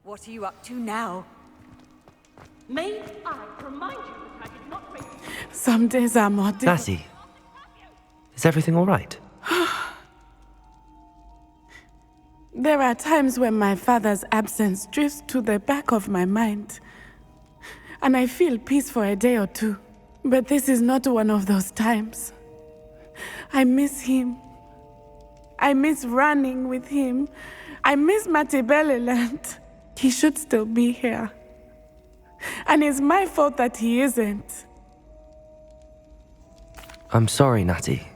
What are you up to now? May I remind you that I did not raise you? Some days are more difficult. Lassie, is everything all right? There are times when my father's absence drifts to the back of my mind, and I feel peace for a day or two. But this is not one of those times. I miss him. I miss running with him. I miss Matebeleland. He should still be here. And it's my fault that he isn't. I'm sorry, Natty.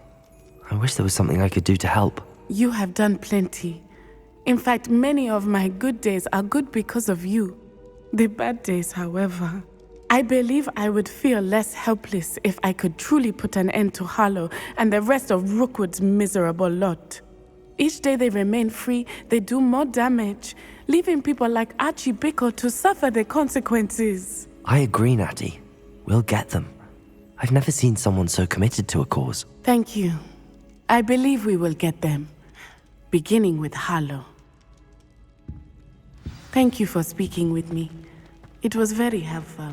I wish there was something I could do to help. You have done plenty. In fact, many of my good days are good because of you. The bad days, however, I believe I would feel less helpless if I could truly put an end to Harlow and the rest of Rookwood's miserable lot. Each day they remain free, they do more damage, leaving people like Archie Bickle to suffer the consequences. I agree, Natty. We'll get them. I've never seen someone so committed to a cause. Thank you. I believe we will get them, beginning with Harlow. Thank you for speaking with me. It was very helpful.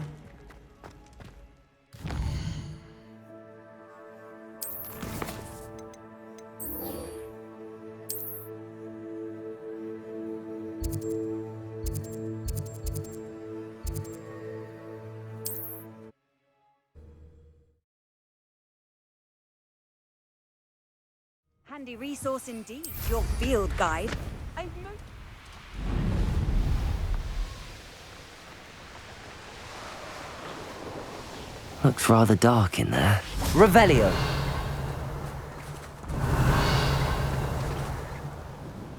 Handy resource indeed, your field guide. Looks rather dark in there. Revelio!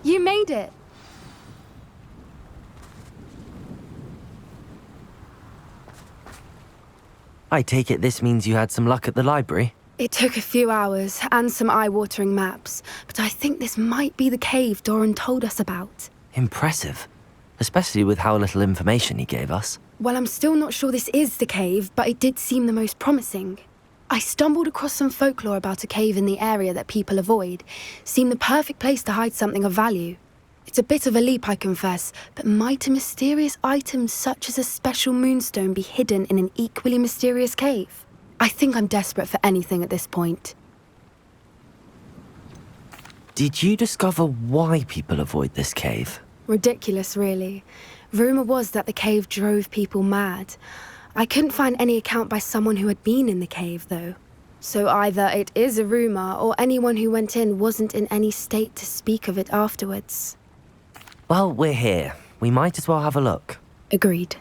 You made it! I take it this means you had some luck at the library? It took a few hours and some eye-watering maps, but I think this might be the cave Doran told us about. Impressive. Especially with how little information he gave us. Well, I'm still not sure this is the cave, but it did seem the most promising. I stumbled across some folklore about a cave in the area that people avoid. Seemed the perfect place to hide something of value. It's a bit of a leap, I confess, but might a mysterious item such as a special moonstone be hidden in an equally mysterious cave? I think I'm desperate for anything at this point. Did you discover why people avoid this cave? Ridiculous, really. Rumour was that the cave drove people mad. I couldn't find any account by someone who had been in the cave, though. So either it is a rumour, or anyone who went in wasn't in any state to speak of it afterwards. Well, we're here. We might as well have a look. Agreed.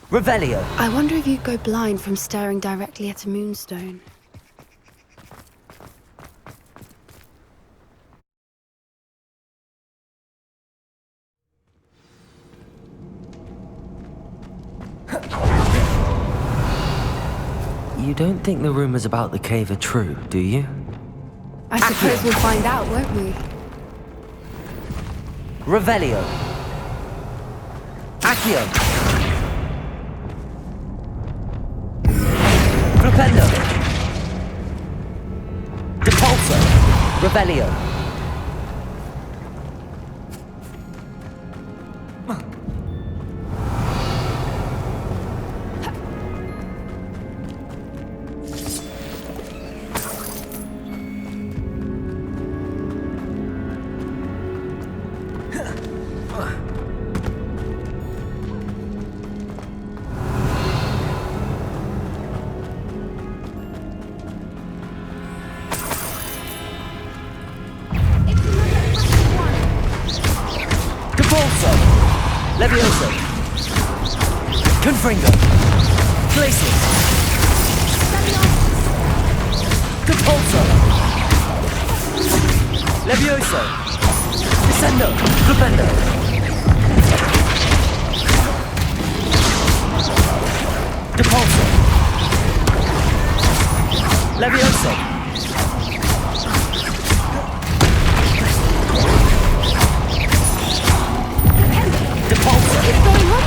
Revelio! I wonder if you'd go blind from staring directly at a moonstone. You don't think the rumors about the cave are true, do you? I suppose we'll find out, won't we? Revelio! Accio! Flipendo! Depulso! Revelio! Levioso! Confringo! Glacius! Depulso! Levioso! Descendo! Flipendo! Depulso! Levioso!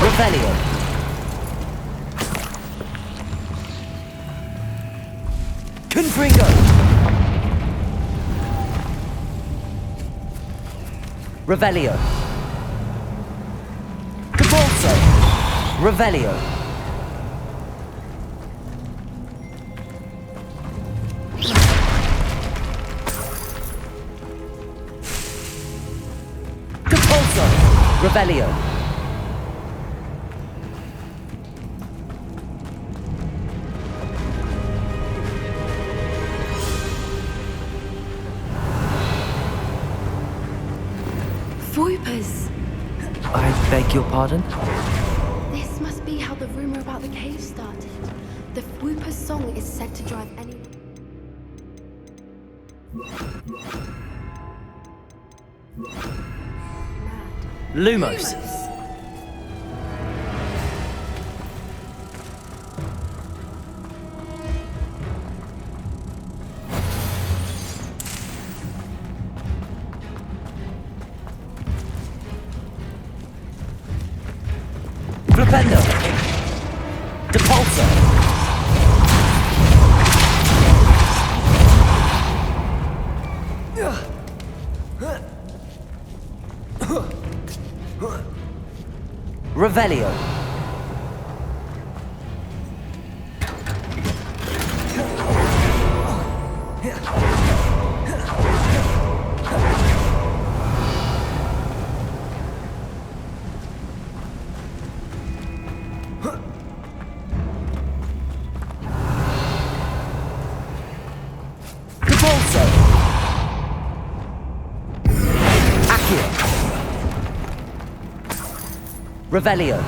Revelio! Confringo! Revelio! Revelio. Depulso. Revelio. Voipers! I beg your pardon? This must be how the rumor about the cave started. The Whooper's song is said to drive anyone. Mad. Lumos. Flipendo. Depulso. Revelio. Depulso. Accio. Revelio.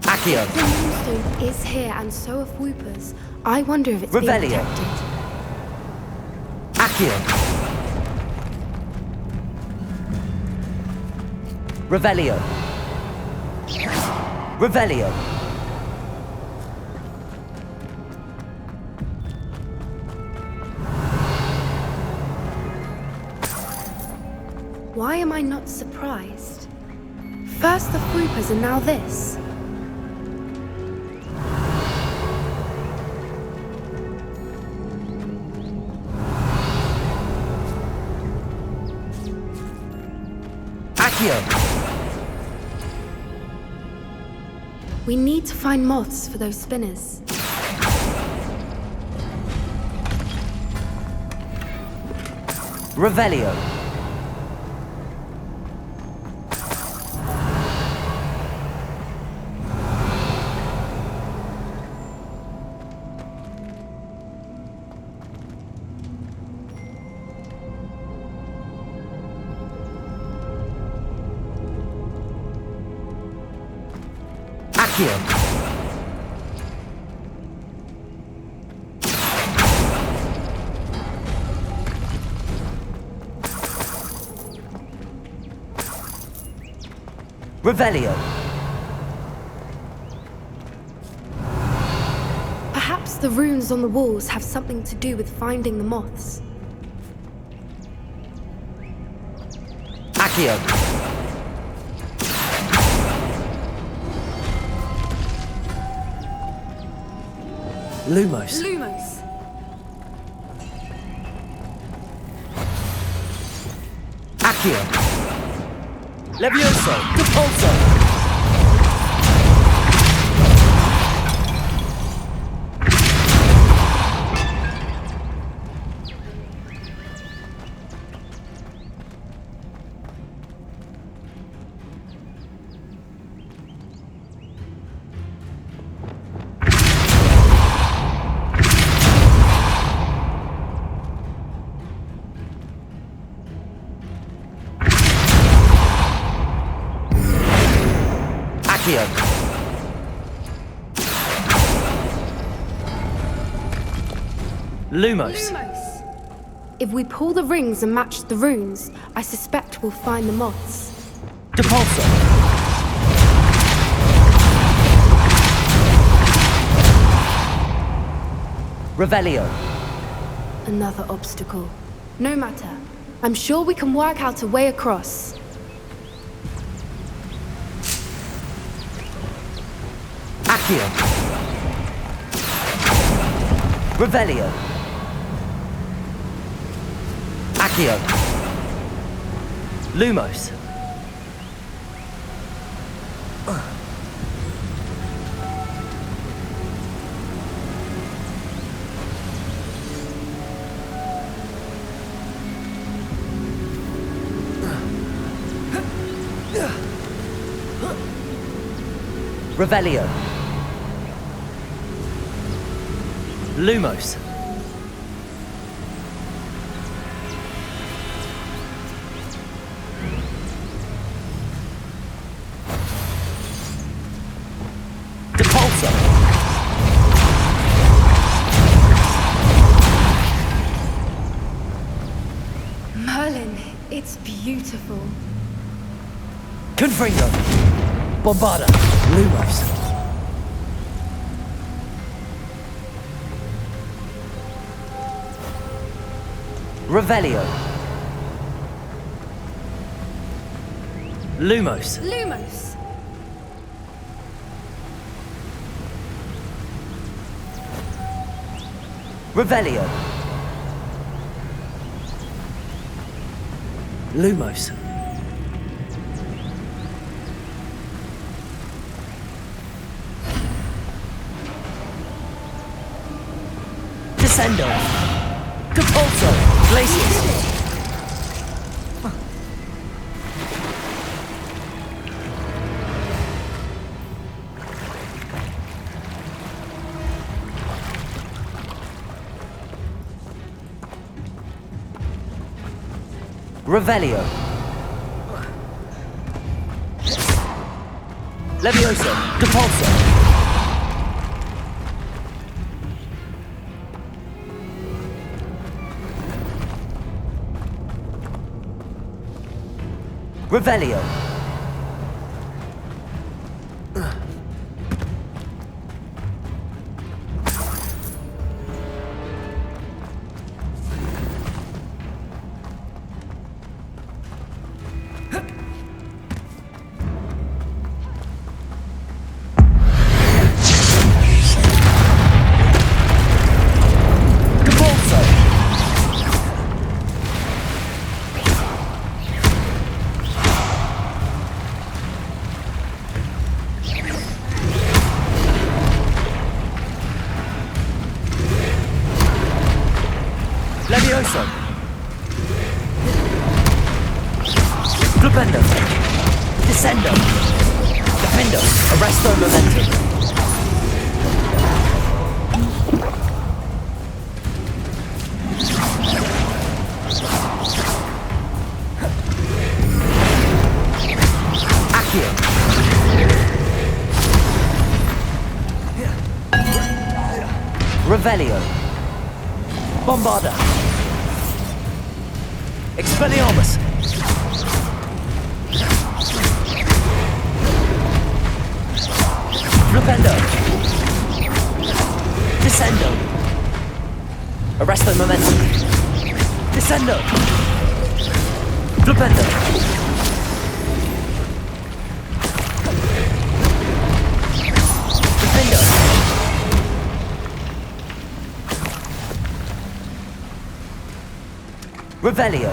Accio. The moonstone is here, and so are Whoopers. I wonder if it's being Revelio. protected. Accio. Revelio. Revelio. Why am I not surprised? First the Whoopers and now this. Accio. We need to find moths for those spinners. Revelio. Accio. Revelio. Perhaps the runes on the walls have something to do with finding the moths. Accio. Lumos. Lumos! Accio. Levioso. Depulso. Accio. Lumos. Lumos! If we pull the rings and match the runes, I suspect we'll find the moths. Depulso. Revelio. Another obstacle. No matter. I'm sure we can work out a way across. Accio. Revelio. Accio. Revelio. Lumos. Depulso. Merlin, it's beautiful. Confringo. Bombarda. Lumos. Revelio. Lumos. Lumos. Revelio. Lumos. Descendo. Depulso. Glacius. Revelio. Levioso. Depulso. Revelio. Levioso. Flipendo. Descendo. Defendo. Arresto momentum. Accio. Revelio. Bombarda. Expelliarmus. Flipendo. Descendo. Arresto momentum. Descendo. Flipendo. Defendo. Revelio.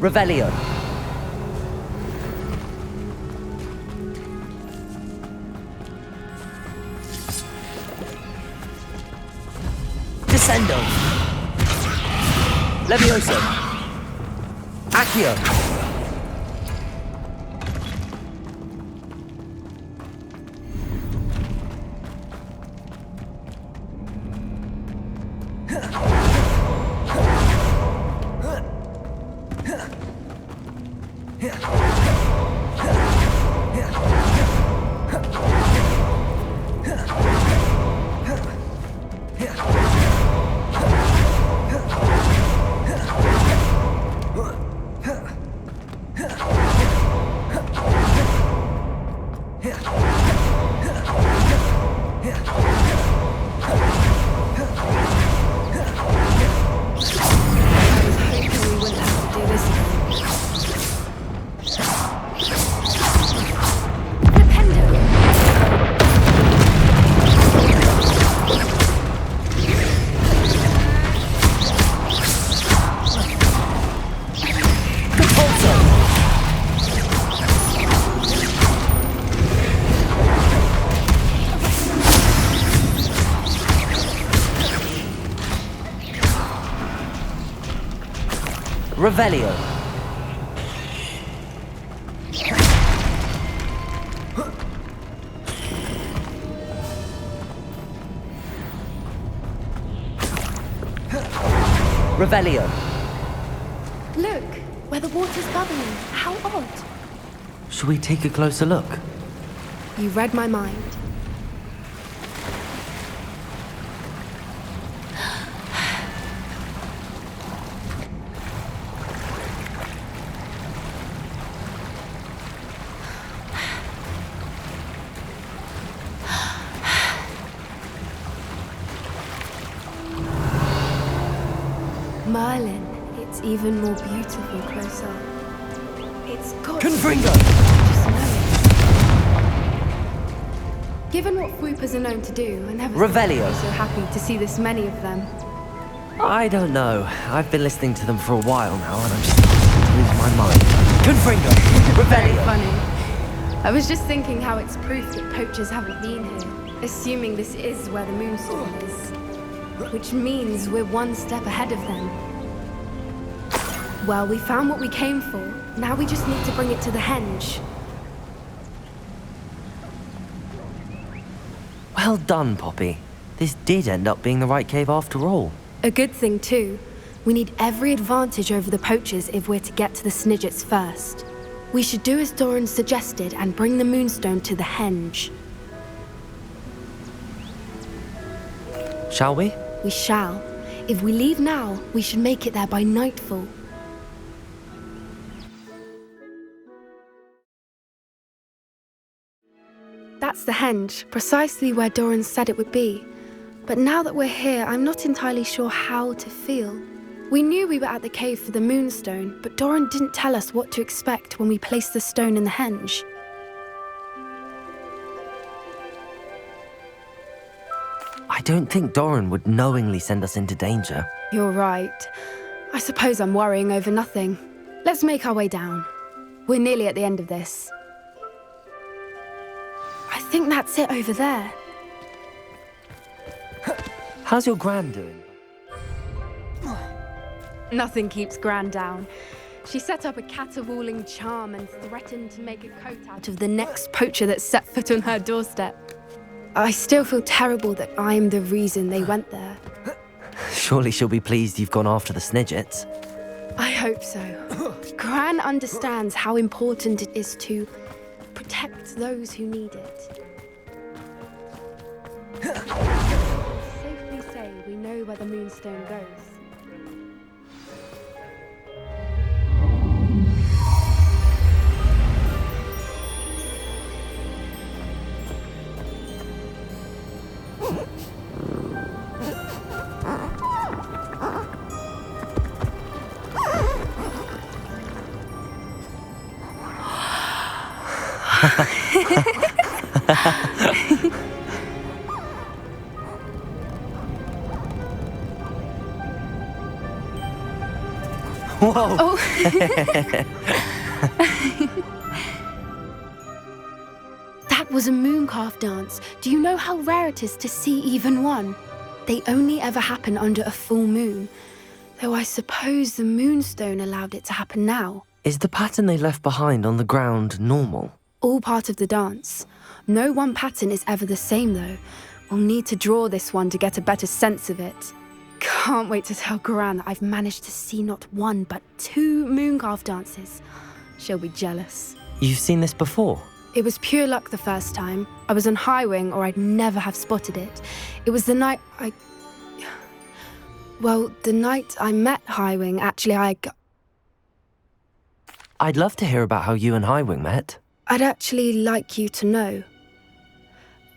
Revelio. Descendo. Levioso. Accio. Revelio. Revelio. Look, where the water's bubbling. How odd. Shall we take a closer look? You read my mind. Merlin, it's even more beautiful close up. It's got... Confringo! Just know it. Given what swoopers are known to do, I never thought I'd Revelio. be so happy to see this many of them. I don't know. I've been listening to them for a while now, and I'm just starting to lose my mind. Confringo! Very Revelio! funny. I was just thinking how it's proof that poachers haven't been here, assuming this is where the moonstone is. Which means we're one step ahead of them. Well, we found what we came for. Now we just need to bring it to the henge. Well done, Poppy. This did end up being the right cave after all. A good thing, too. We need every advantage over the poachers if we're to get to the Snidgets first. We should do as Doran suggested and bring the moonstone to the henge. Shall we? We shall. If we leave now, we should make it there by nightfall. That's the henge, precisely where Doran said it would be. But now that we're here, I'm not entirely sure how to feel. We knew we were at the cave for the moonstone, but Doran didn't tell us what to expect when we placed the stone in the henge. I don't think Doran would knowingly send us into danger. You're right. I suppose I'm worrying over nothing. Let's make our way down. We're nearly at the end of this. I think that's it over there. How's your gran doing? Nothing keeps Gran down. She set up a caterwauling charm and threatened to make a coat out of the next poacher that set foot on her doorstep. I still feel terrible that I'm the reason they went there. Surely she'll be pleased you've gone after the Snidgets. I hope so. Gran understands how important it is to protect those who need it. Safely say we know where the moonstone goes. Whoa! Oh. That was a mooncalf dance. Do you know how rare it is to see even one? They only ever happen under a full moon. Though I suppose the moonstone allowed it to happen now. Is the pattern they left behind on the ground normal? All part of the dance. No one pattern is ever the same, though. We'll need to draw this one to get a better sense of it. Can't wait to tell Gran that I've managed to see not one, but 2 mooncalf dances. She'll be jealous. You've seen this before? It was pure luck the first time. I was on Highwing, or I'd never have spotted it. It was the night the night I met Highwing, actually, I'd love to hear about how you and Highwing met. I'd actually like you to know.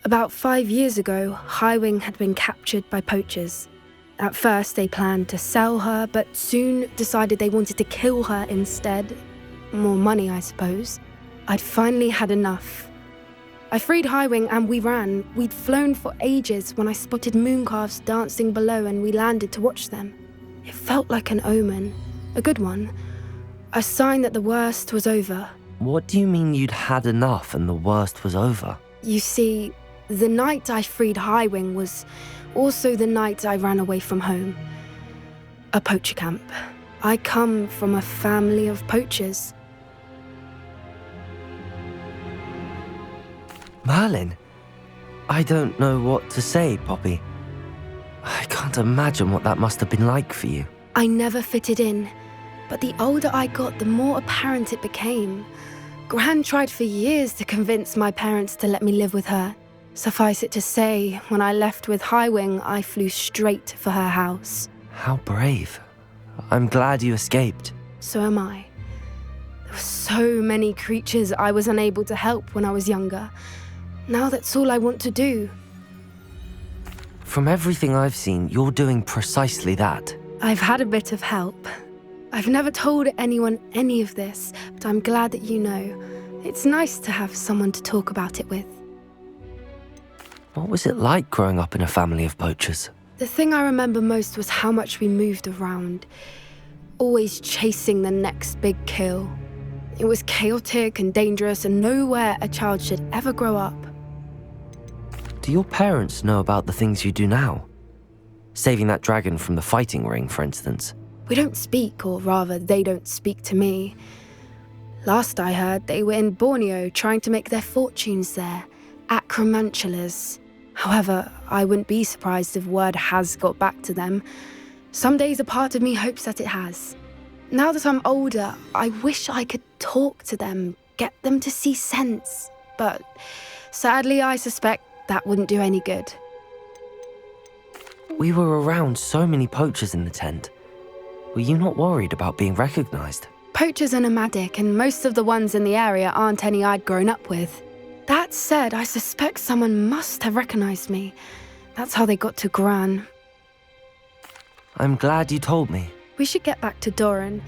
About 5 years ago, Highwing had been captured by poachers. At first, they planned to sell her, but soon decided they wanted to kill her instead. More money, I suppose. I'd finally had enough. I freed Highwing and we ran. We'd flown for ages when I spotted mooncalves dancing below and we landed to watch them. It felt like an omen. A good one. A sign that the worst was over. What do you mean you'd had enough and the worst was over? You see, the night I freed Highwing was also the night I ran away from home. A poacher camp. I come from a family of poachers. Merlin? I don't know what to say, Poppy. I can't imagine what that must have been like for you. I never fitted in, but the older I got, the more apparent it became. Gran tried for years to convince my parents to let me live with her. Suffice it to say, when I left with Highwing, I flew straight for her house. How brave. I'm glad you escaped. So am I. There were so many creatures I was unable to help when I was younger. Now that's all I want to do. From everything I've seen, you're doing precisely that. I've had a bit of help. I've never told anyone any of this, but I'm glad that you know. It's nice to have someone to talk about it with. What was it like growing up in a family of poachers? The thing I remember most was how much we moved around, always chasing the next big kill. It was chaotic and dangerous, and nowhere a child should ever grow up. Do your parents know about the things you do now? Saving that dragon from the fighting ring, for instance. We don't speak, or rather, they don't speak to me. Last I heard, they were in Borneo trying to make their fortunes there, acromantulas. However, I wouldn't be surprised if word has got back to them. Some days a part of me hopes that it has. Now that I'm older, I wish I could talk to them, get them to see sense. But sadly, I suspect that wouldn't do any good. We were around so many poachers in the tent. Were you not worried about being recognized? Poachers are nomadic, and most of the ones in the area aren't any I'd grown up with. That said, I suspect someone must have recognized me. That's how they got to Gran. I'm glad you told me. We should get back to Doran.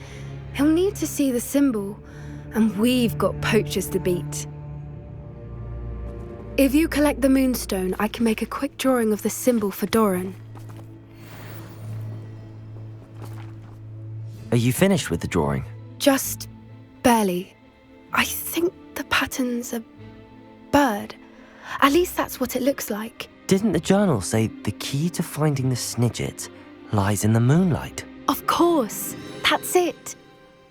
He'll need to see the symbol, and we've got poachers to beat. If you collect the moonstone, I can make a quick drawing of the symbol for Doran. Are you finished with the drawing? Just barely. I think the pattern's a bird. At least that's what it looks like. Didn't the journal say the key to finding the Snidget lies in the moonlight? Of course. That's it.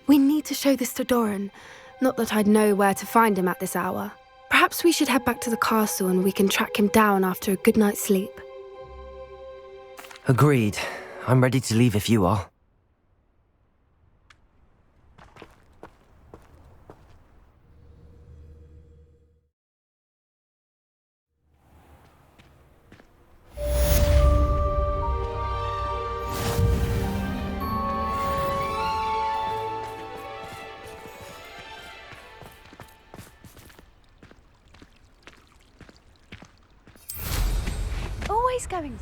We need to show this to Doran. Not that I'd know where to find him at this hour. Perhaps we should head back to the castle and we can track him down after a good night's sleep. Agreed. I'm ready to leave if you are. Always going.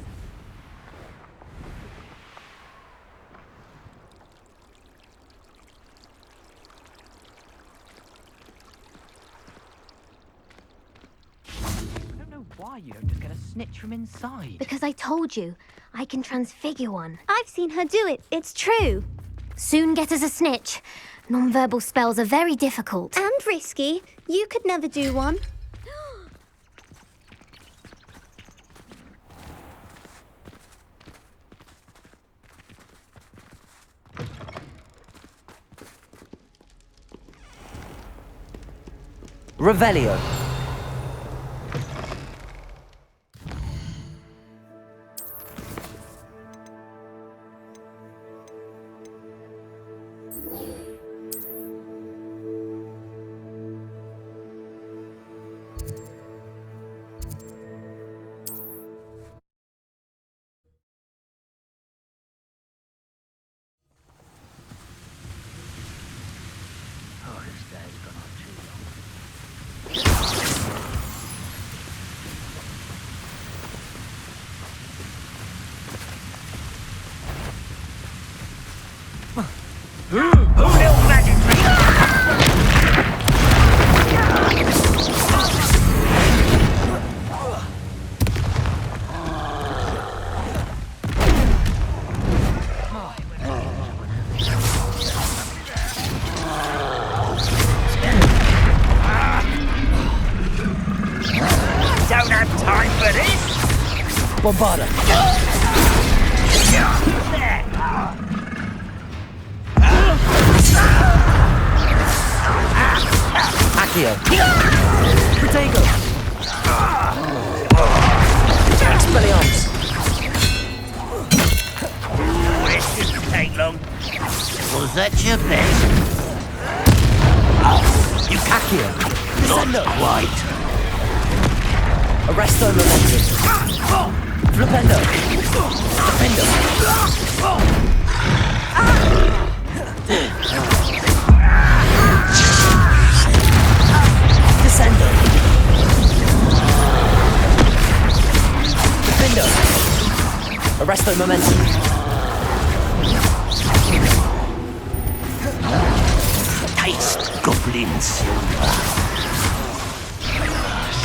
I don't know why you don't just get a snitch from inside. Because I told you, I can transfigure one. I've seen her do it, it's true. Soon get us a snitch. Non-verbal spells are very difficult. And risky. You could never do one. Revelio. Don't have time for this! Bombarda. Accio. Protego. Expelliarmus. This didn't take long. Was that your best? Accio. Not quite. Arresto momentum. Flipendo. Defendo. Descendo. Defendo. Arresto momentum. Taste, goblins.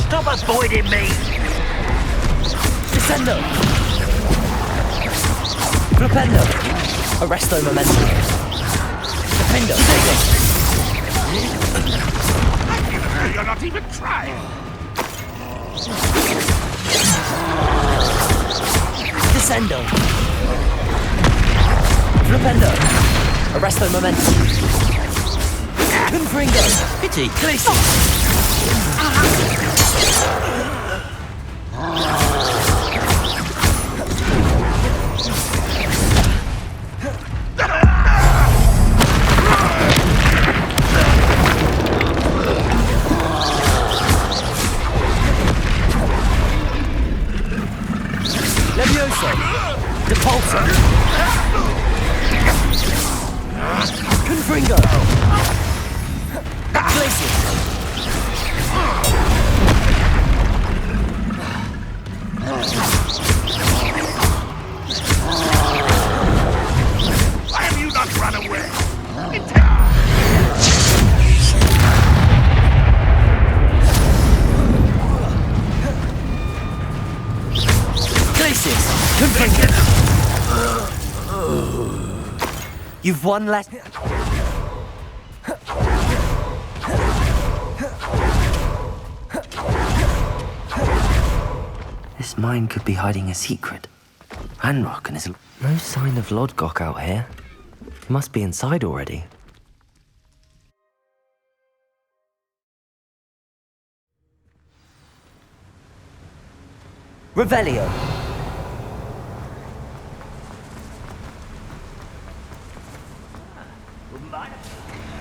Stop avoiding me. Descendo. Flipendo. Arresto momentum. Defendo. You're not even trying. Descendo. Flipendo. Arresto momentum. Confringo. Pity. Glacier. Levioso. Depulso. Confringo. Glacier. Why have you not run away? Glacier. Confringo. You've won less. This mine could be hiding a secret. Ranrock and his... No sign of Lodgok out here. He must be inside already. Revelio.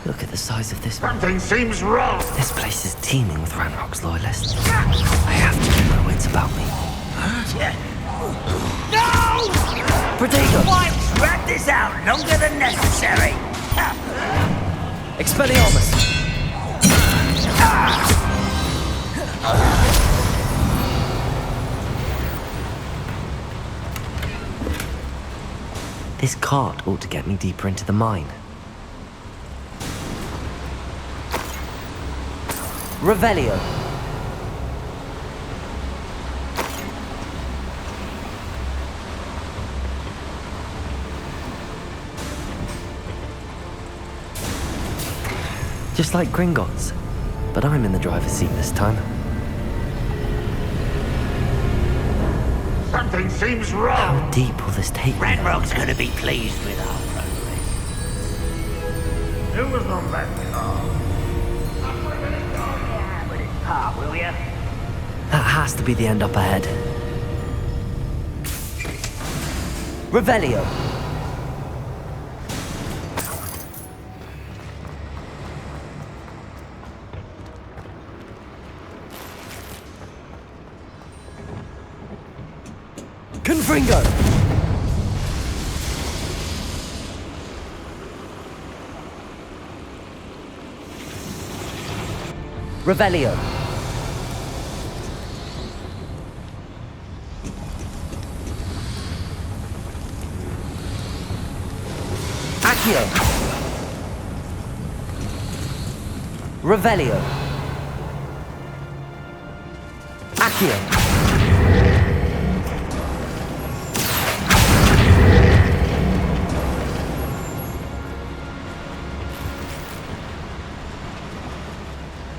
Look at the size of this. Something seems wrong. This place is teeming with Ranrock's loyalists. I have to keep my wits about me. No! Protego! Why drag this out longer than necessary? Expelliarmus! This cart ought to get me deeper into the mine. Revelio. Just like Gringotts, but I'm in the driver's seat this time. Something seems wrong. How deep will this take me? Ranrock's gonna be pleased with our progress. Who was on that car? With his part, will ya? That has to be the end up ahead. Revelio. Confringo. Revelio. Accio. Revelio. Accio.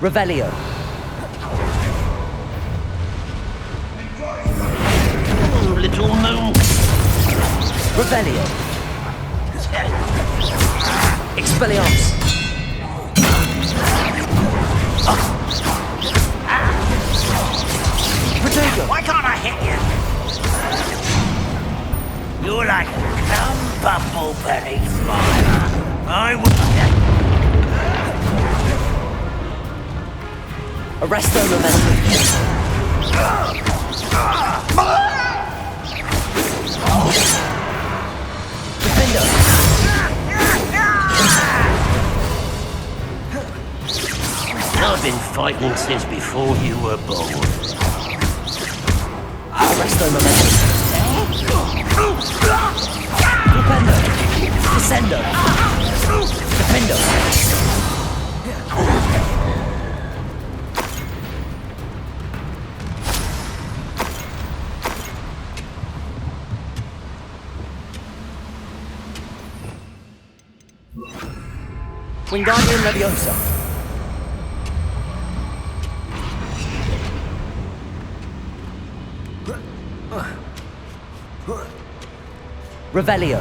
Revelio. Little moon. Revelio. Expelliarmus. Why can't I hit you? You're like a bumbleberry spider. I would... Arresto momentum. Defender. I've been fighting since before you were born. Arresto momentum. Defender. Descendo. Defender. Wingardium Leviosa. Revelio.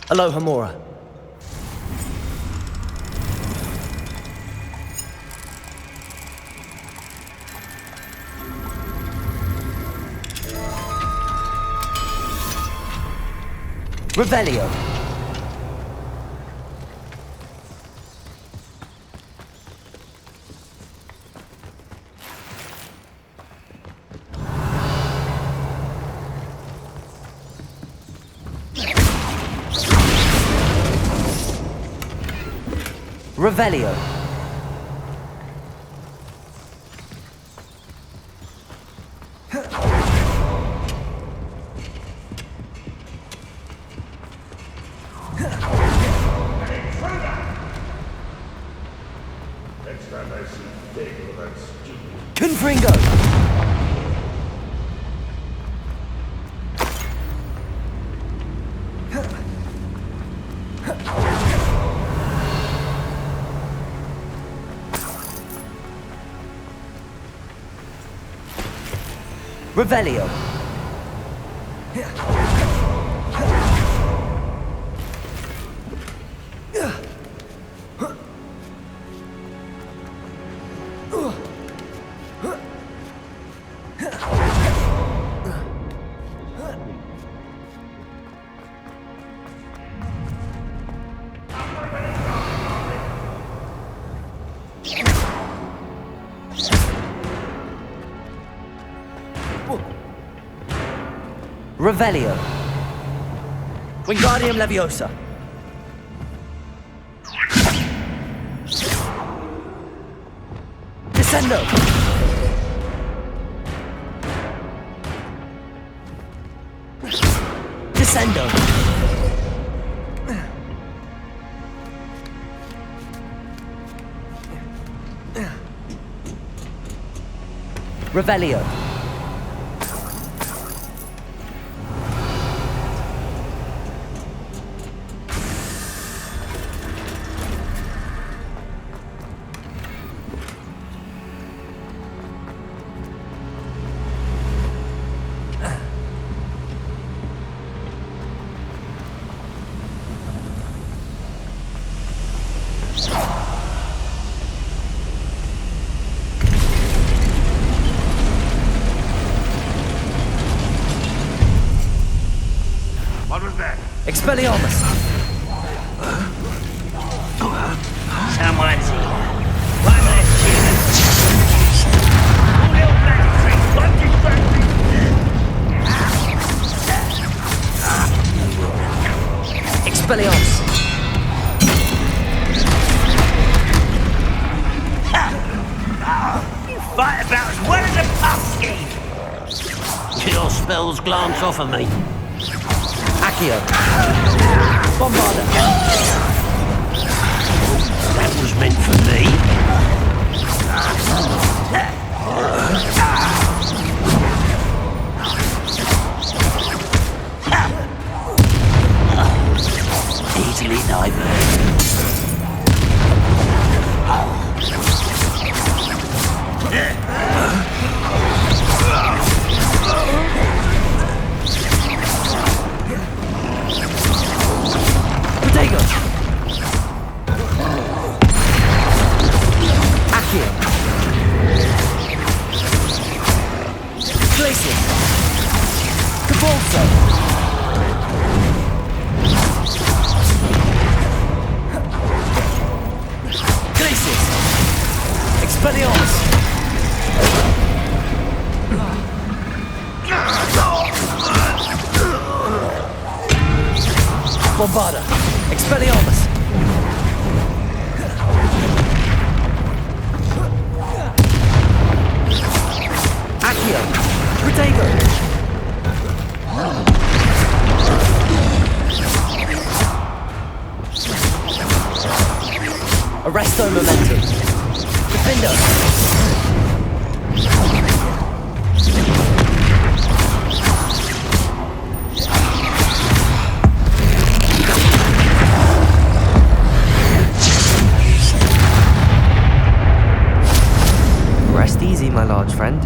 Alohomora. Revelio. Revelio. Next time I see Dago, that's stupid. Confringo. Revelio. Revelio. Wingardium Leviosa. Descendo. Descendo. Revelio. What was that? Expelliarmus. Someone's here. One less human. Little battery. Don't distract me. Expelliarmus. You fight about as well as a pumpkin. Your spells glance off of me. Accio. Bombarda. That was meant for me. Easily diverted. Expelliarmus! Bombarda! Expelliarmus! Accio! Protego! Arresto Momentum! Defender! Rest easy, my large friend.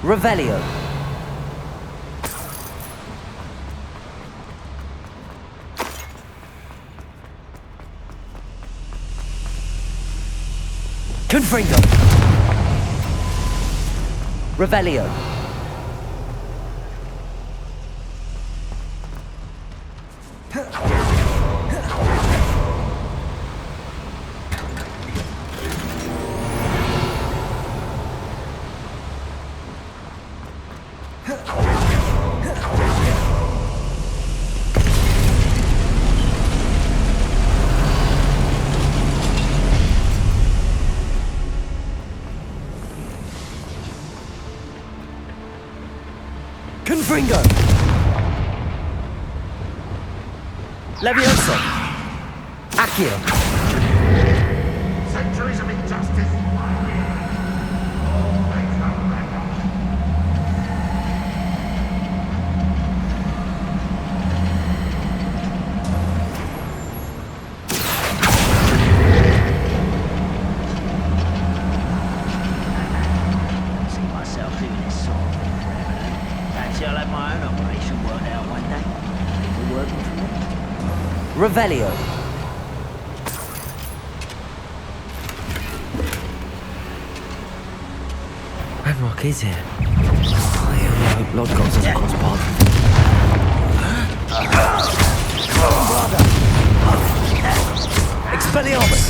Revelio. Confringo. Revelio. Confringo! Levioso! Accio! Centuries of injustice. Always the record. See myself doing this sort of thing. Fancy I'll have my own operation worked out one day. People working for me. Revelio. Ranrock is here. I only hope Lodgott doesn't cross paths with him. Expelliarmus!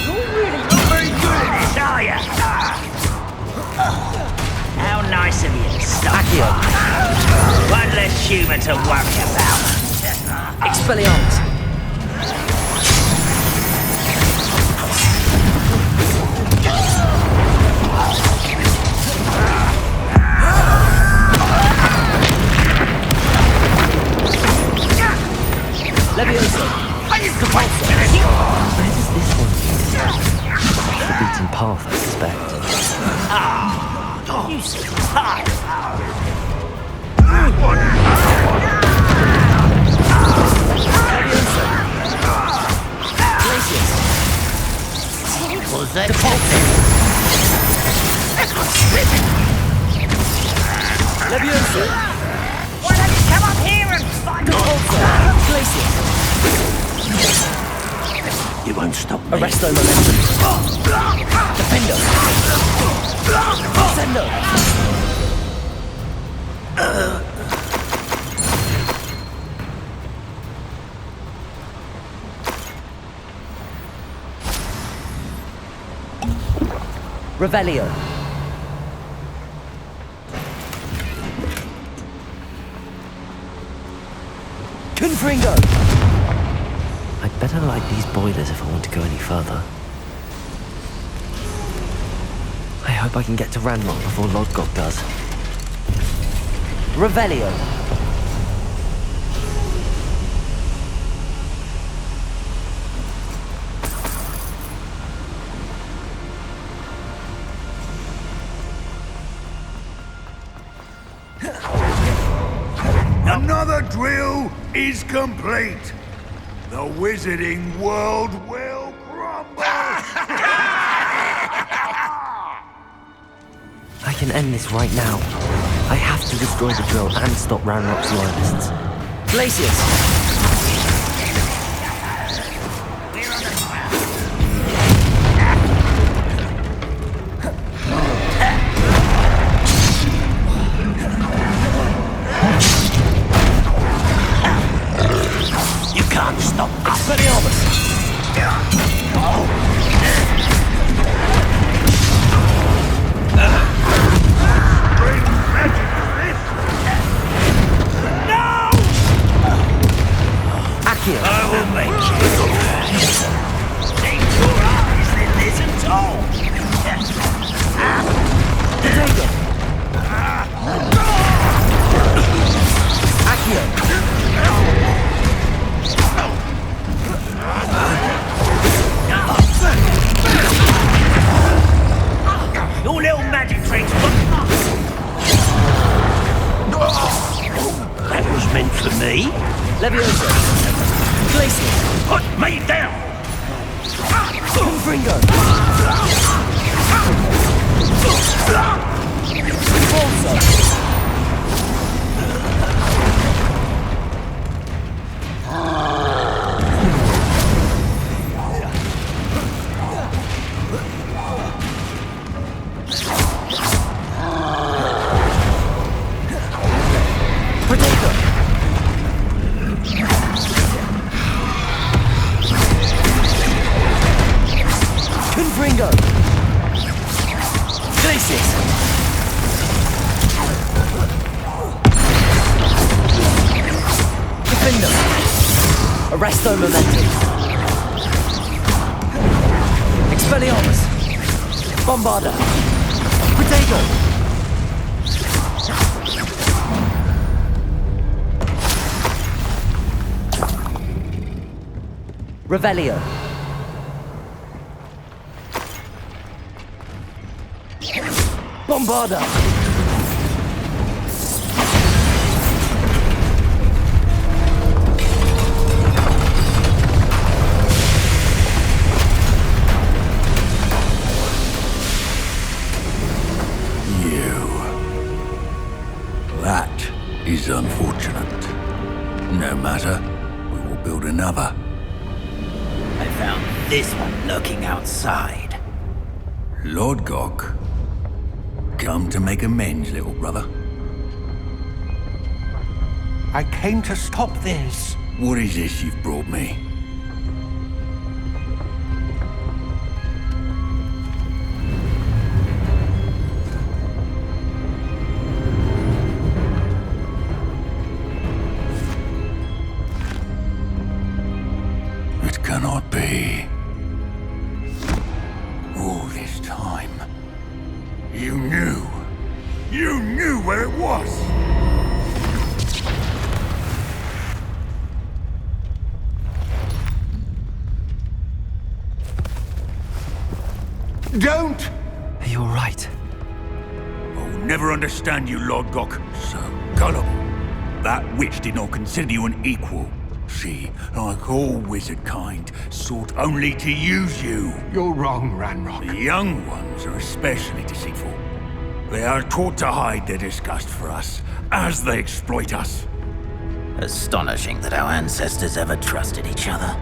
You're really not very good at this, are you? How nice of you to stop Accio! by. One less human to worry about. Expelliarmus! Levioso! Capulso! Where does this one lead us? Off the beaten path, I suspect. You see, hi. Levioso! Glacius! Was that Levioso! Why don't you come up here and fight? Capulso! Glacius! You won't stop me. Arresto Momentum! Defender! Sendo! Revelio. Confringo! I'd better light these boilers if I want to go any further. I hope I can get to Ranrock before Lodgott does. Revelio. Another drill is complete. The wizarding world will crumble. I can end this right now. I have to destroy the drill and stop Ranrock's loyalists. Glacius! can't stop Expelliarmus! Bring magic to this! No! Accio! I will make you. Take your eyes, then isn't all. Potato! Accio! Your little magic tricks. That was meant for me. Leviosa! Glacius! Put me down. Confringo! Balsa! Potato! Confringo! Glacius! Defender! Arresto Momentum! Expelliarmus! Bombarda! Potato! Revelio! Bombarda! That is unfortunate. No matter, we will build another. I found this one lurking outside. Lord Gok, come to make amends, little brother. I came to stop this. What is this you've brought me? It cannot be. All this time, you knew. You knew where it was. Don't! Are you alright? I'll never understand you, Lord Gok. So gullible. That witch did not consider you an equal. She, like all wizard kind, sought only to use you. You're wrong, Ranrock. The young ones are especially deceitful. They are taught to hide their disgust for us, as they exploit us. Astonishing that our ancestors ever trusted each other.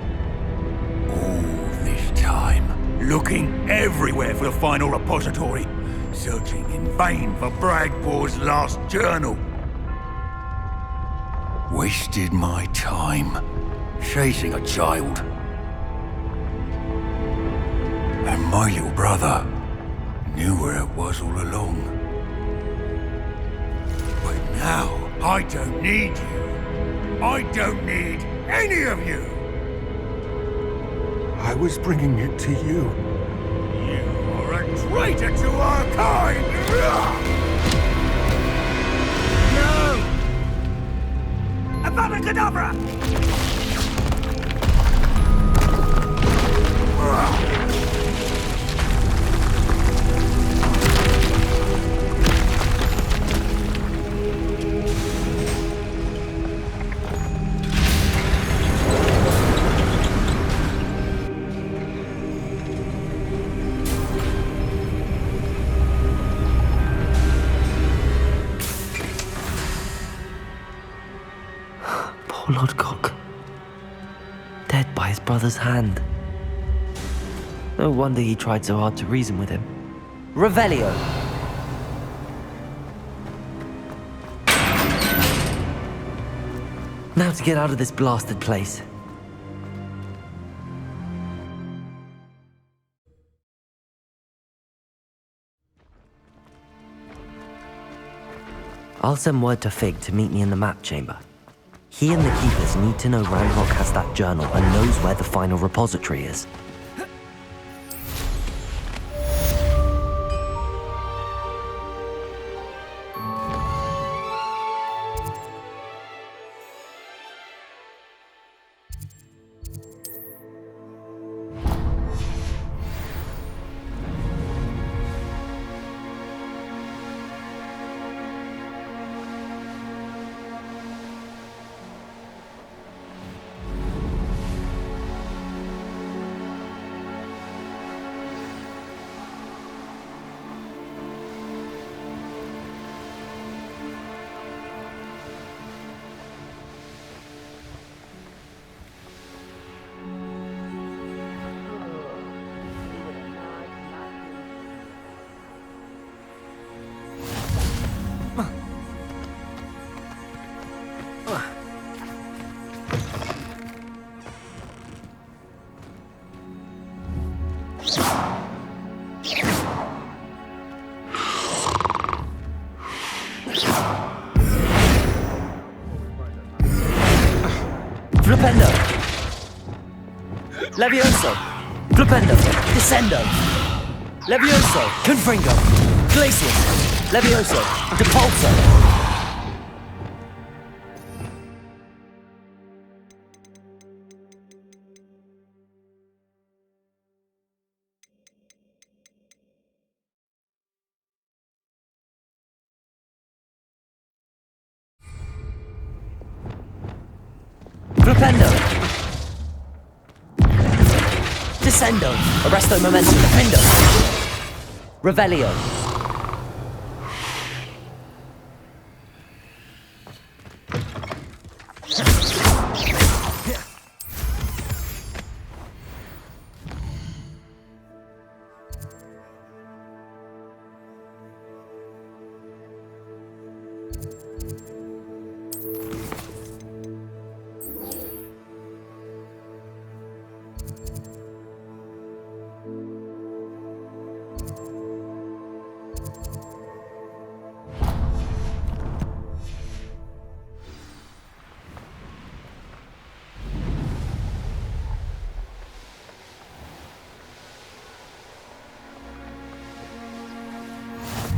All this time, looking everywhere for the final repository, searching in vain for Bragpaw's last journal. Wasted my time chasing a child. And my little brother knew where it was all along. But now, I don't need you. I don't need any of you. I was bringing it to you. You are a traitor to our kind! No! Avada Kedavra! Poor Lord Gok. Dead by his brother's hand. No wonder he tried so hard to reason with him. Revelio! Now to get out of this blasted place. I'll send word to Fig to meet me in the map chamber. He and the Keepers need to know Ranrock has that journal and knows where the final repository is. Flipendo! Levioso! Flipendo! Descendo! Levioso! Confringo! Glacius! Levioso! Depulso! Flipendo! Descendo! Arresto momentum! Defendo! Revelio!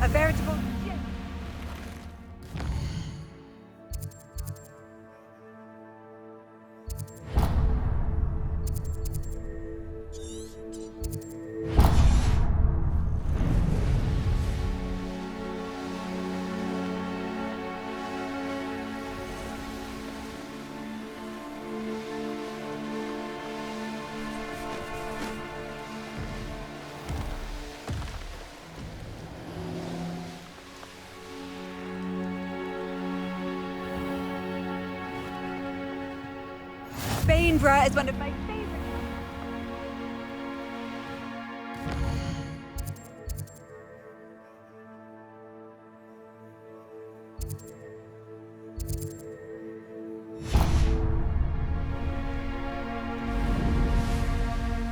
A veritable gem. Bainborough is one of my favorite.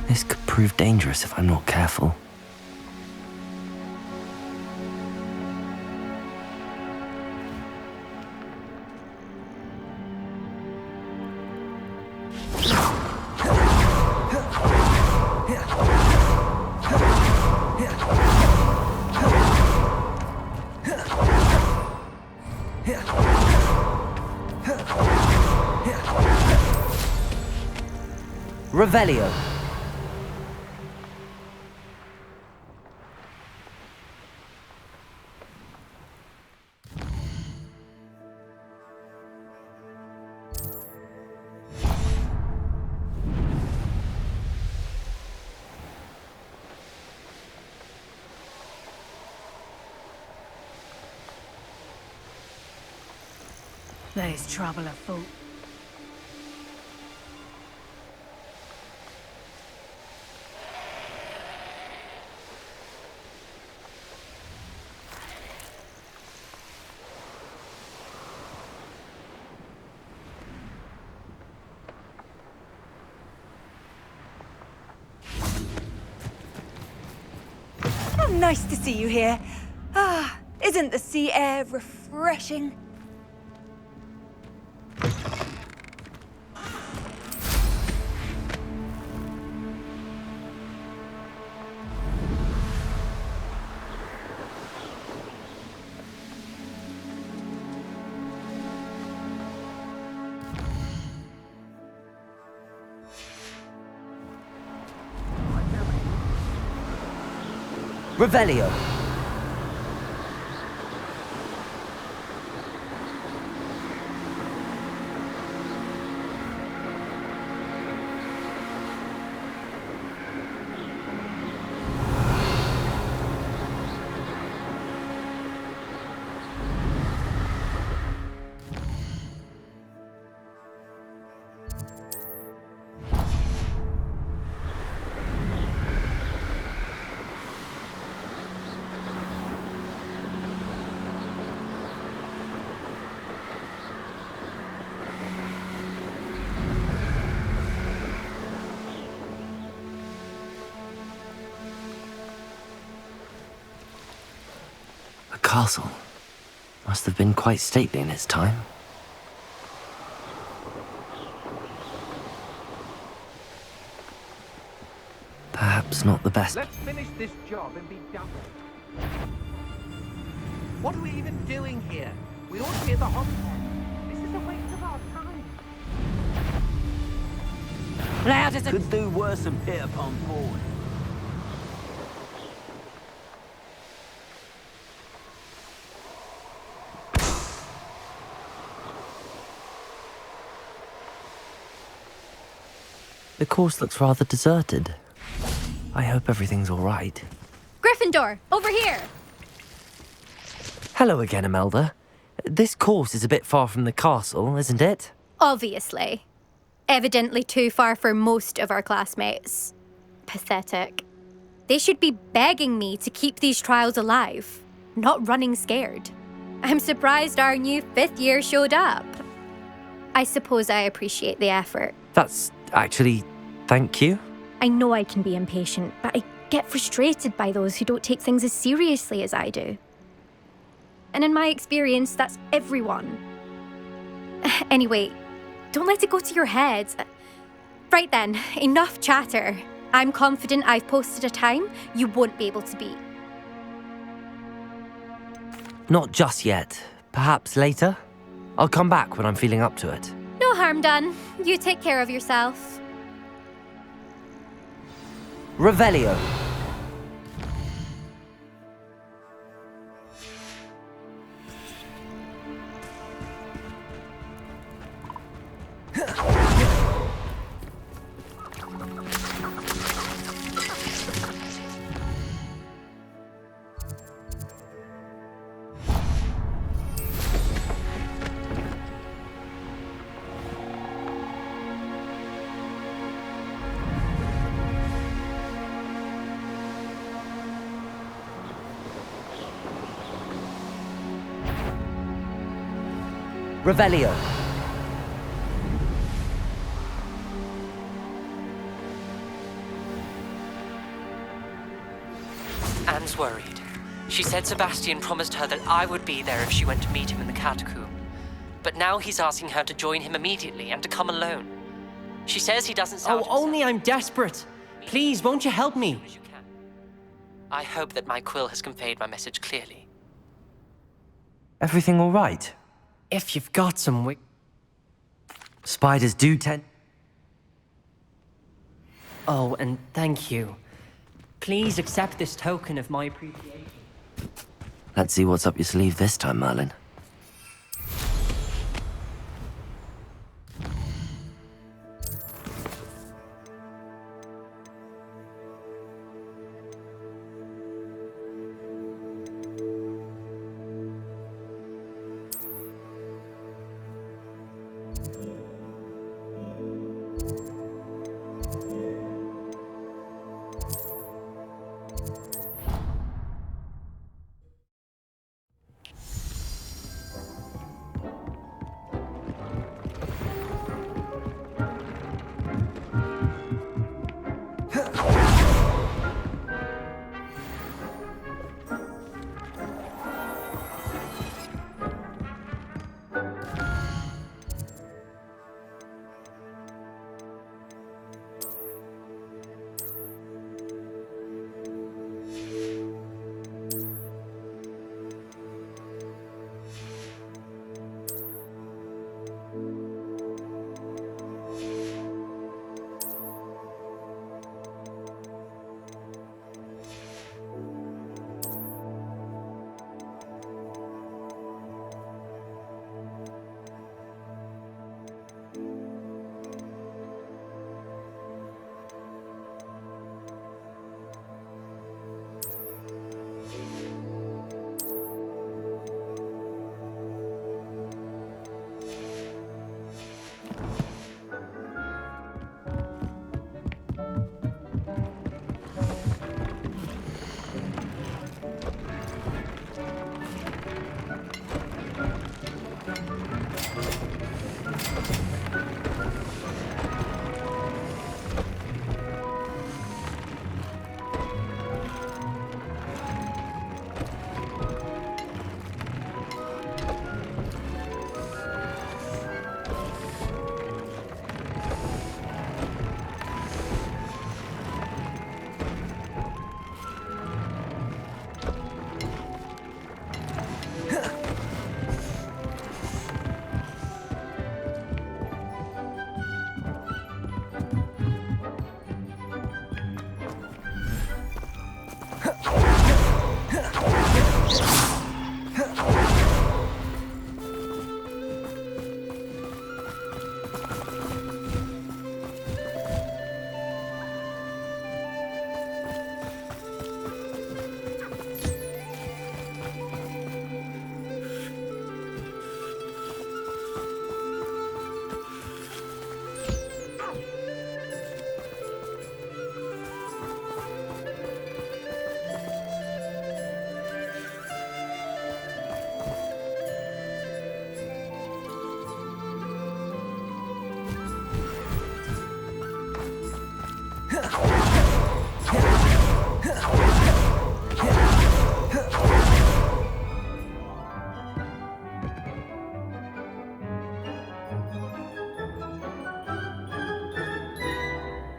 This could prove dangerous if I'm not careful. Revelio. There's trouble afoot. Oh, nice to see you here. Ah, isn't the sea air refreshing? refreshing. Revelio. The castle must have been quite stately in its time. Perhaps not the best. Let's finish this job and be done with it. What are we even doing here? We ought to be at the hospital. This is a waste of our time. Loud as a... Could do worse than hit upon board. The course looks rather deserted. I hope everything's all right. Gryffindor, over here! Hello again, Imelda. This course is a bit far from the castle, isn't it? Obviously. Evidently too far for most of our classmates. Pathetic. They should be begging me to keep these trials alive, not running scared. I'm surprised our new 5th year showed up. I suppose I appreciate the effort. That's actually... thank you. I know I can be impatient, but I get frustrated by those who don't take things as seriously as I do. And in my experience, that's everyone. Anyway, don't let it go to your head. Right then, enough chatter. I'm confident I've posted a time you won't be able to beat. Not just yet. Perhaps later? I'll come back when I'm feeling up to it. No harm done. You take care of yourself. Revelio. Revelio. Anne's worried. She said Sebastian promised her that I would be there if she went to meet him in the catacomb. But now he's asking her to join him immediately and to come alone. She says he doesn't sound himself. Only I'm desperate. Please, won't you help me? I hope that my quill has conveyed my message clearly. Everything all right? If you've got some Spiders do tend... Oh, and thank you. Please accept this token of my appreciation. Let's see what's up your sleeve this time, Merlin.